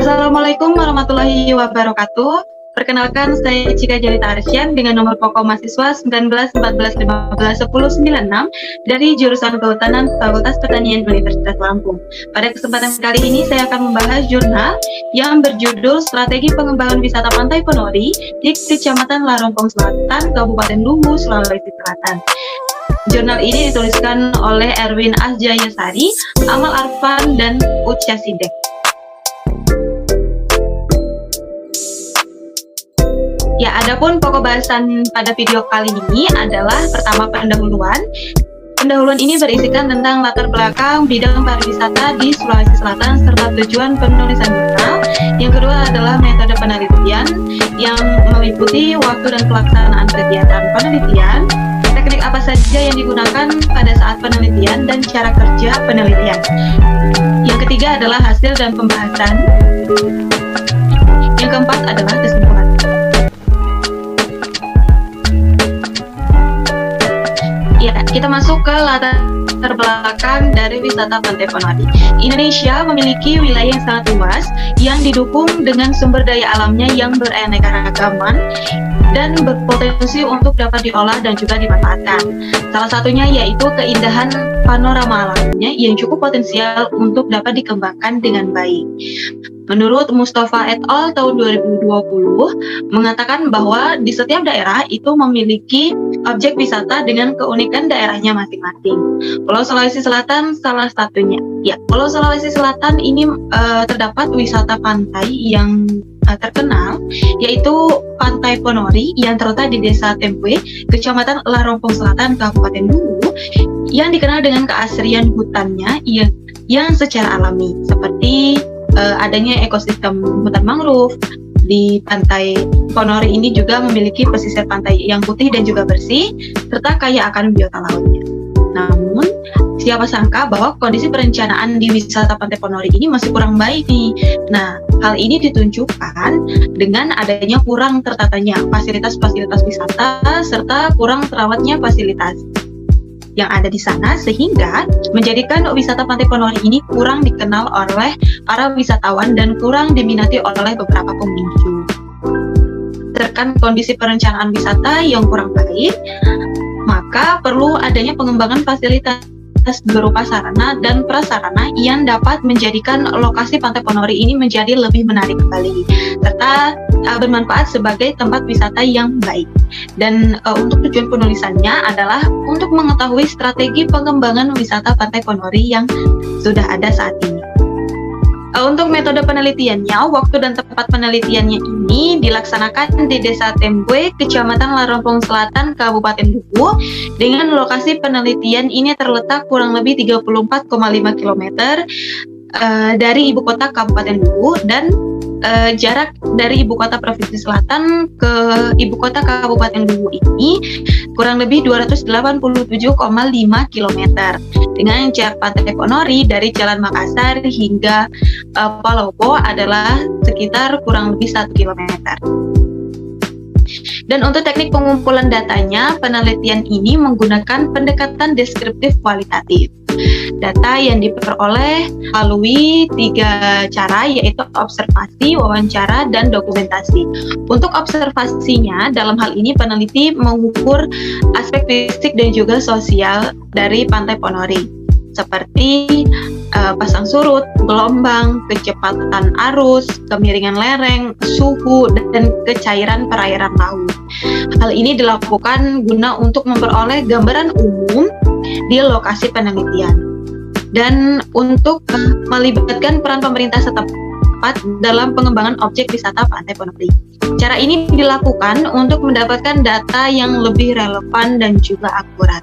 Assalamualaikum warahmatullahi wabarakatuh. Perkenalkan, saya Cika Jelita Arsyan dengan nomor pokok mahasiswa 19 14 15 10 96 dari jurusan Kehutanan Fakultas Pertanian Universitas Lampung. Pada kesempatan kali ini saya akan membahas jurnal yang berjudul Strategi Pengembangan Wisata Pantai Ponori di Kecamatan Larompong Selatan, Kabupaten Luwu, Sulawesi Selatan. Jurnal ini dituliskan oleh Erwin Asjayasari, Amal Arfan, dan Uca Sidek. Ya, adapun pokok bahasan pada video kali ini adalah pertama pendahuluan. Pendahuluan ini berisikan tentang latar belakang bidang pariwisata di Sulawesi Selatan serta tujuan penulisan jurnal. Yang kedua adalah metode penelitian yang meliputi waktu dan pelaksanaan kegiatan penelitian, teknik apa saja yang digunakan pada saat penelitian dan cara kerja penelitian. Yang ketiga adalah hasil dan pembahasan. Yang keempat adalah kesimpulan. Ya, kita masuk ke latar belakang dari wisata Pantai Ponori. Indonesia memiliki wilayah yang sangat luas yang didukung dengan sumber daya alamnya yang beraneka-ragaman dan berpotensi untuk dapat diolah dan juga dimanfaatkan. Salah satunya yaitu keindahan panorama alamnya yang cukup potensial untuk dapat dikembangkan dengan baik. Menurut Mustafa et al. Tahun 2020 mengatakan bahwa di setiap daerah itu memiliki objek wisata dengan keunikan daerahnya masing-masing. Pulau Sulawesi Selatan salah satunya. Ya, Pulau Sulawesi Selatan ini terdapat wisata pantai yang terkenal, yaitu Pantai Ponori yang terletak di Desa Tempue, Kecamatan Larompong Selatan, Kabupaten Luwu, yang dikenal dengan keasrian hutannya yang secara alami, seperti adanya ekosistem hutan mangrove. Di Pantai Ponori ini juga memiliki pesisir pantai yang putih dan juga bersih, serta kaya akan biota lautnya. Namun, siapa sangka bahwa kondisi perencanaan di wisata Pantai Ponori ini masih kurang baik nih. Nah, hal ini ditunjukkan dengan adanya kurang tertatanya fasilitas-fasilitas wisata serta kurang terawatnya fasilitas yang ada di sana, sehingga menjadikan wisata Pantai Ponori ini kurang dikenal oleh para wisatawan dan kurang diminati oleh beberapa pengunjung. Terkait kondisi perencanaan wisata yang kurang baik, maka perlu adanya pengembangan fasilitas berupa sarana dan prasarana yang dapat menjadikan lokasi Pantai Ponori ini menjadi lebih menarik kembali, serta bermanfaat sebagai tempat wisata yang baik. Dan untuk tujuan penulisannya adalah untuk mengetahui strategi pengembangan wisata Pantai Ponori yang sudah ada saat ini. Untuk metode penelitiannya, waktu dan tempat penelitiannya ini dilaksanakan di Desa Tempue, Kecamatan Larompong Selatan, Kabupaten Luwu, dengan lokasi penelitian ini terletak kurang lebih 34,5 km dari ibu kota Kabupaten Luwu, dan jarak dari ibu kota Provinsi Selatan ke ibu kota Kabupaten Luwu ini kurang lebih 287,5 km. Dengan jarak Pantai Ponori dari Jalan Makassar hingga Palopo adalah sekitar kurang lebih 1 km. Dan untuk teknik pengumpulan datanya, penelitian ini menggunakan pendekatan deskriptif kualitatif. Data yang diperoleh melalui 3 cara, yaitu observasi, wawancara, dan dokumentasi. Untuk observasinya, dalam hal ini peneliti mengukur aspek fisik dan juga sosial dari Pantai Ponori, seperti pasang surut, gelombang, kecepatan arus, kemiringan lereng, suhu, dan kecairan perairan laut. Hal ini dilakukan guna untuk memperoleh gambaran umum di lokasi penelitian dan untuk melibatkan peran pemerintah setempat dalam pengembangan objek wisata Pantai Ponori. Cara ini dilakukan untuk mendapatkan data yang lebih relevan dan juga akurat.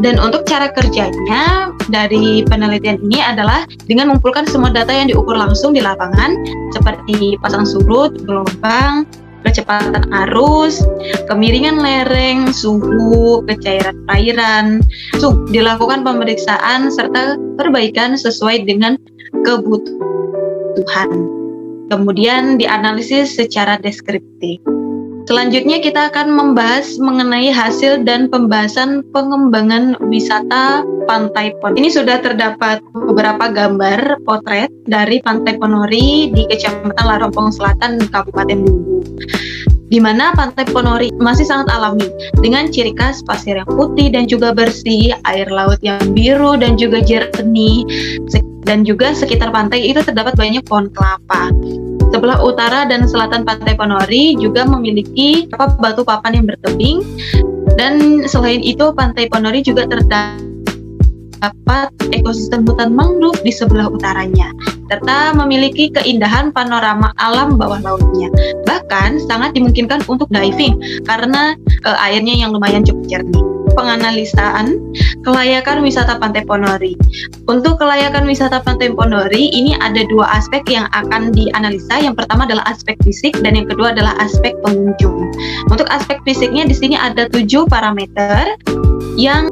Dan untuk cara kerjanya dari penelitian ini adalah dengan mengumpulkan semua data yang diukur langsung di lapangan, seperti pasang surut, gelombang, kecepatan arus, kemiringan lereng, suhu, kecairan perairan. Dilakukan pemeriksaan serta perbaikan sesuai dengan kebutuhan. Kemudian dianalisis secara deskriptif. Selanjutnya kita akan membahas mengenai hasil dan pembahasan pengembangan wisata Pantai Ponori. Ini sudah terdapat beberapa gambar potret dari Pantai Ponori di Kecamatan Larompong Selatan, Kabupaten Luwu, di mana Pantai Ponori masih sangat alami dengan ciri khas pasir yang putih dan juga bersih, air laut yang biru dan juga jernih, dan juga sekitar pantai itu terdapat banyak pohon kelapa. Sebelah utara dan selatan Pantai Ponori juga memiliki batu papan yang bertebing, dan selain itu Pantai Ponori juga terdapat ekosistem hutan mangrove di sebelah utaranya, serta memiliki keindahan panorama alam bawah lautnya. Bahkan sangat dimungkinkan untuk diving karena airnya yang lumayan cukup jernih. Penganalisaan kelayakan wisata Pantai Ponori. Untuk kelayakan wisata Pantai Ponori ini ada dua aspek yang akan dianalisa. Yang pertama adalah aspek fisik dan yang kedua adalah aspek pengunjung. Untuk aspek fisiknya di sini ada 7 parameter yang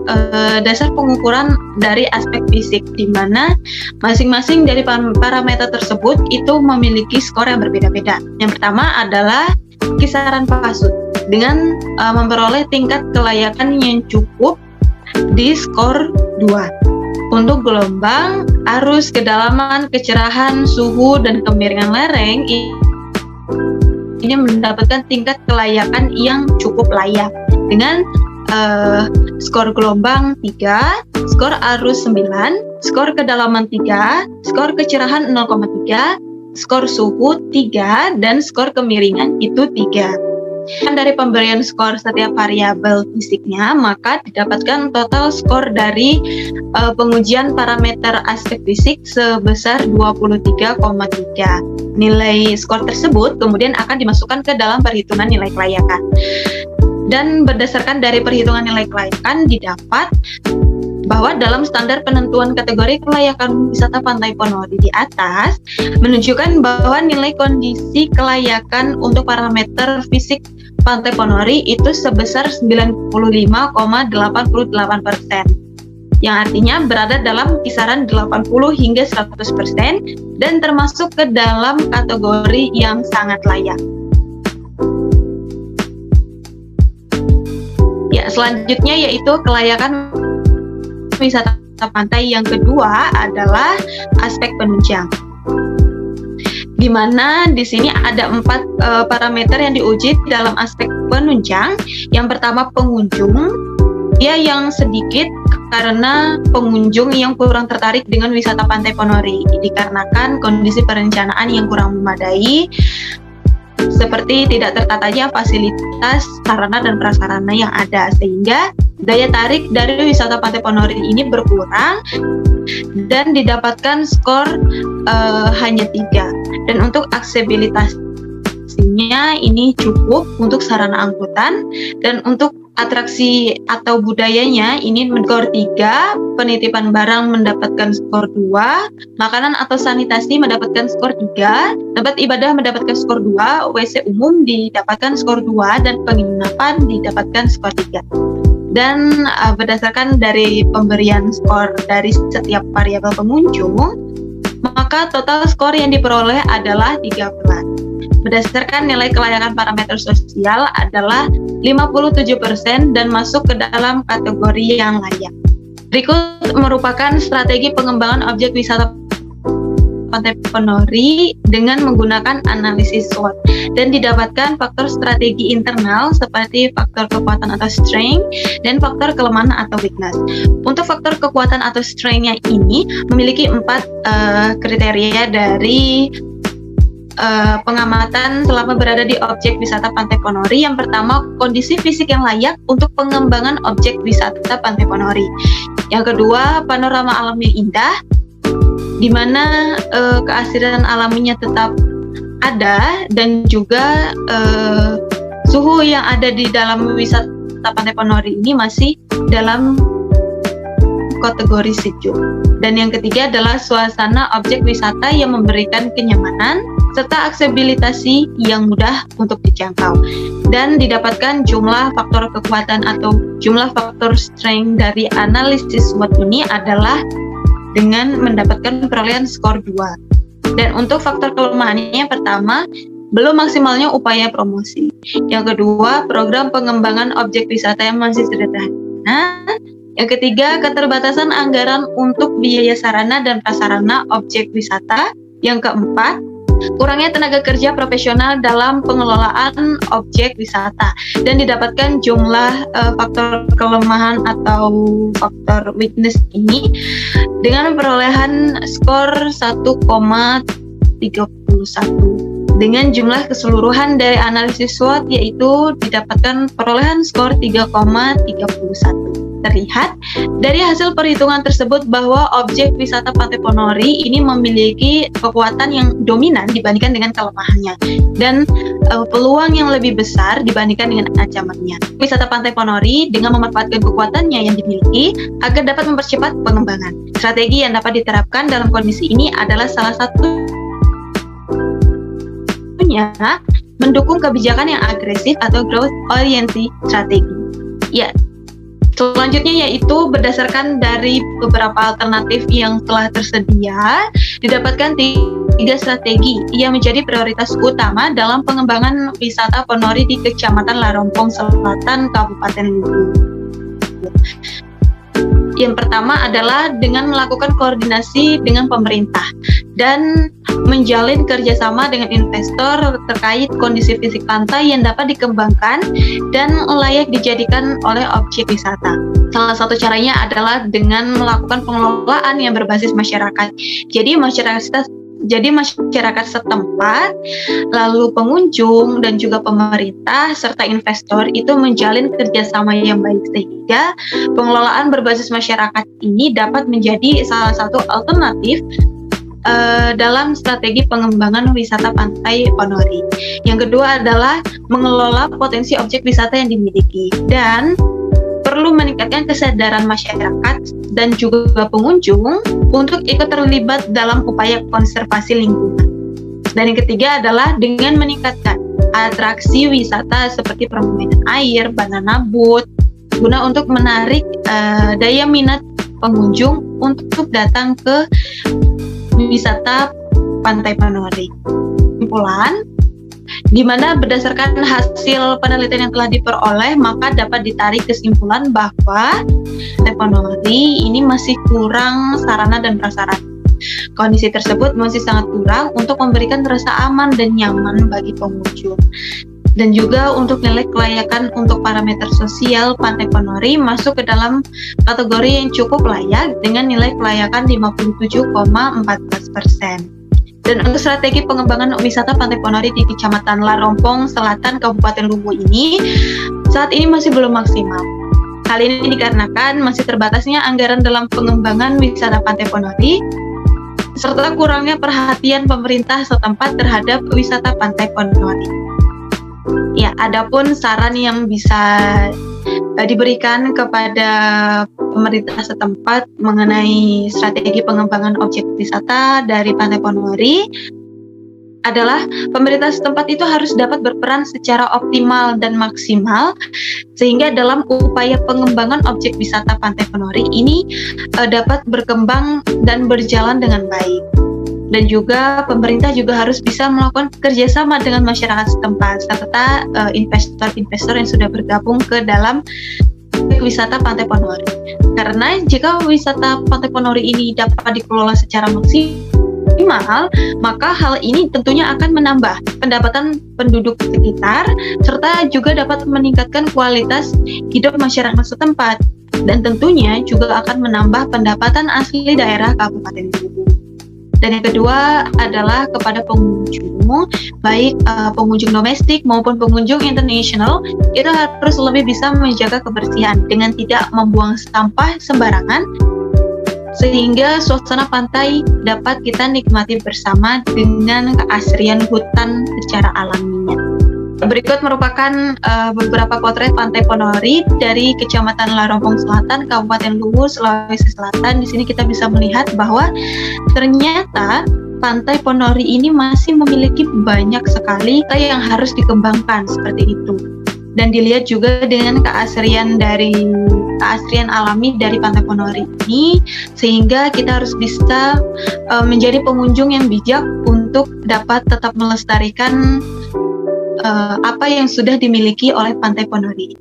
dasar pengukuran dari aspek fisik, di mana masing-masing dari parameter tersebut itu memiliki skor yang berbeda-beda. Yang pertama adalah kisaran pasut dengan memperoleh tingkat kelayakan yang cukup di skor 2. Untuk gelombang, arus, kedalaman, kecerahan, suhu, dan kemiringan lereng ini mendapatkan tingkat kelayakan yang cukup layak dengan skor gelombang 3, skor arus 9, skor kedalaman 3, skor kecerahan 0,3, skor suhu 3, dan skor kemiringan itu 3. Dari pemberian skor setiap variabel fisiknya, maka didapatkan total skor dari pengujian parameter aspek fisik sebesar 23,3. Nilai skor tersebut kemudian akan dimasukkan ke dalam perhitungan nilai kelayakan. Dan berdasarkan dari perhitungan nilai kelayakan didapat bahwa dalam standar penentuan kategori kelayakan wisata Pantai Ponori di atas menunjukkan bahwa nilai kondisi kelayakan untuk parameter fisik Pantai Ponori itu sebesar 95,88%, yang artinya berada dalam kisaran 80 hingga 100% dan termasuk ke dalam kategori yang sangat layak. Ya, selanjutnya yaitu kelayakan wisata pantai yang kedua adalah aspek penunjang, di mana di sini ada 4 parameter yang diuji dalam aspek penunjang. Yang pertama pengunjung, dia yang sedikit karena pengunjung yang kurang tertarik dengan wisata Pantai Ponori dikarenakan kondisi perencanaan yang kurang memadai, seperti tidak tertatanya fasilitas sarana dan prasarana yang ada, sehingga daya tarik dari wisata Pantai Ponori ini berkurang dan didapatkan skor hanya 3. Dan untuk aksesibilitasnya ini cukup untuk sarana angkutan, dan untuk atraksi atau budayanya ini skor 3, penitipan barang mendapatkan skor 2, makanan atau sanitasi mendapatkan skor 3, tempat ibadah mendapatkan skor 2, WC umum didapatkan skor 2, dan penginapan didapatkan skor 3. Dan berdasarkan dari pemberian skor dari setiap variabel pengunjung, maka total skor yang diperoleh adalah 13. Berdasarkan nilai kelayakan parameter sosial adalah 57% dan masuk ke dalam kategori yang layak. Berikut merupakan strategi pengembangan objek wisata Pantai Ponori dengan menggunakan analisis SWOT, dan didapatkan faktor strategi internal seperti faktor kekuatan atau strength dan faktor kelemahan atau weakness. Untuk faktor kekuatan atau strength-nya ini memiliki 4 kriteria dari pengamatan selama berada di objek wisata Pantai Ponori. Yang pertama, kondisi fisik yang layak untuk pengembangan objek wisata Pantai Ponori. Yang kedua, panorama alam yang indah, di mana keasrian alaminya tetap ada, dan juga suhu yang ada di dalam wisata Pantai Ponori ini masih dalam kategori sejuk. Dan yang ketiga adalah suasana objek wisata yang memberikan kenyamanan serta aksesibilitas yang mudah untuk dijangkau. Dan didapatkan jumlah faktor kekuatan atau jumlah faktor strength dari analisis SWOT ini adalah dengan mendapatkan perolehan skor 2. Dan untuk faktor kelemahannya, yang pertama, belum maksimalnya upaya promosi. Yang kedua, program pengembangan objek wisata yang masih sederhana. Yang ketiga, keterbatasan anggaran untuk biaya sarana dan prasarana objek wisata. Yang keempat, kurangnya tenaga kerja profesional dalam pengelolaan objek wisata, dan didapatkan jumlah faktor kelemahan atau faktor weakness ini dengan perolehan skor 1,31 dengan jumlah keseluruhan dari analisis SWOT yaitu didapatkan perolehan skor 3,31. Terlihat dari hasil perhitungan tersebut bahwa objek wisata Pantai Ponori ini memiliki kekuatan yang dominan dibandingkan dengan kelemahannya dan peluang yang lebih besar dibandingkan dengan ancamannya. Wisata Pantai Ponori dengan memanfaatkan kekuatannya yang dimiliki agar dapat mempercepat pengembangan. Strategi yang dapat diterapkan dalam kondisi ini adalah salah satunya mendukung kebijakan yang agresif atau growth oriented strategi. Ya. Selanjutnya yaitu berdasarkan dari beberapa alternatif yang telah tersedia, didapatkan 3 strategi yang menjadi prioritas utama dalam pengembangan wisata Ponori di Kecamatan Larompong Selatan, Kabupaten Luwu. Yang pertama adalah dengan melakukan koordinasi dengan pemerintah dan menjalin kerjasama dengan investor terkait kondisi fisik pantai yang dapat dikembangkan dan layak dijadikan oleh objek wisata. Salah satu caranya adalah dengan melakukan pengelolaan yang berbasis masyarakat. Jadi masyarakat setempat, lalu pengunjung dan juga pemerintah serta investor itu menjalin kerjasama yang baik sehingga pengelolaan berbasis masyarakat ini dapat menjadi salah satu alternatif dalam strategi pengembangan wisata Pantai Ponori. Yang kedua adalah mengelola potensi objek wisata yang dimiliki dan perlu meningkatkan kesadaran masyarakat dan juga pengunjung untuk ikut terlibat dalam upaya konservasi lingkungan. Dan yang ketiga adalah dengan meningkatkan atraksi wisata seperti permainan air, banana boat, guna untuk menarik daya minat pengunjung untuk datang ke wisata Pantai Ponori. Kesimpulan, di mana berdasarkan hasil penelitian yang telah diperoleh, maka dapat ditarik kesimpulan bahwa Pantai Ponori ini masih kurang sarana dan prasarana. Kondisi tersebut masih sangat kurang untuk memberikan rasa aman dan nyaman bagi pengunjung. Dan juga untuk nilai kelayakan untuk parameter sosial Pantai Ponori masuk ke dalam kategori yang cukup layak dengan nilai kelayakan 57,14%. Dan untuk strategi pengembangan wisata Pantai Ponori di Kecamatan Larompong Selatan, Kabupaten Luwu ini saat ini masih belum maksimal. Hal ini dikarenakan masih terbatasnya anggaran dalam pengembangan wisata Pantai Ponori serta kurangnya perhatian pemerintah setempat terhadap wisata Pantai Ponori. Ya, adapun saran yang bisa diberikan kepada pemerintah setempat mengenai strategi pengembangan objek wisata dari Pantai Ponori adalah pemerintah setempat itu harus dapat berperan secara optimal dan maksimal sehingga dalam upaya pengembangan objek wisata Pantai Ponori ini dapat berkembang dan berjalan dengan baik. Dan juga pemerintah juga harus bisa melakukan kerjasama dengan masyarakat setempat serta investor-investor yang sudah bergabung ke dalam wisata Pantai Ponori. Karena jika wisata Pantai Ponori ini dapat dikelola secara maksimal, maka hal ini tentunya akan menambah pendapatan penduduk sekitar serta juga dapat meningkatkan kualitas hidup masyarakat setempat dan tentunya juga akan menambah pendapatan asli daerah Kabupaten Luwu. Dan yang kedua adalah kepada pengunjung, baik pengunjung domestik maupun pengunjung internasional, itu harus lebih bisa menjaga kebersihan dengan tidak membuang sampah sembarangan, sehingga suasana pantai dapat kita nikmati bersama dengan keasrian hutan secara alaminya. Berikut merupakan beberapa potret Pantai Ponori dari Kecamatan Larompong Selatan, Kabupaten Luwu, Sulawesi Selatan. Di sini kita bisa melihat bahwa ternyata Pantai Ponori ini masih memiliki banyak sekali yang harus dikembangkan seperti itu. Dan dilihat juga dengan keasrian alami dari Pantai Ponori ini, sehingga kita harus bisa menjadi pengunjung yang bijak untuk dapat tetap melestarikan apa yang sudah dimiliki oleh Pantai Ponorogo.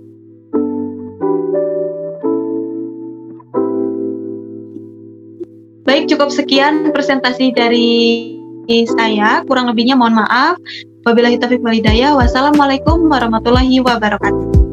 Baik, cukup sekian presentasi dari saya. Kurang lebihnya mohon maaf. Wabillahi taufiq wal hidayah. Wassalamualaikum warahmatullahi wabarakatuh.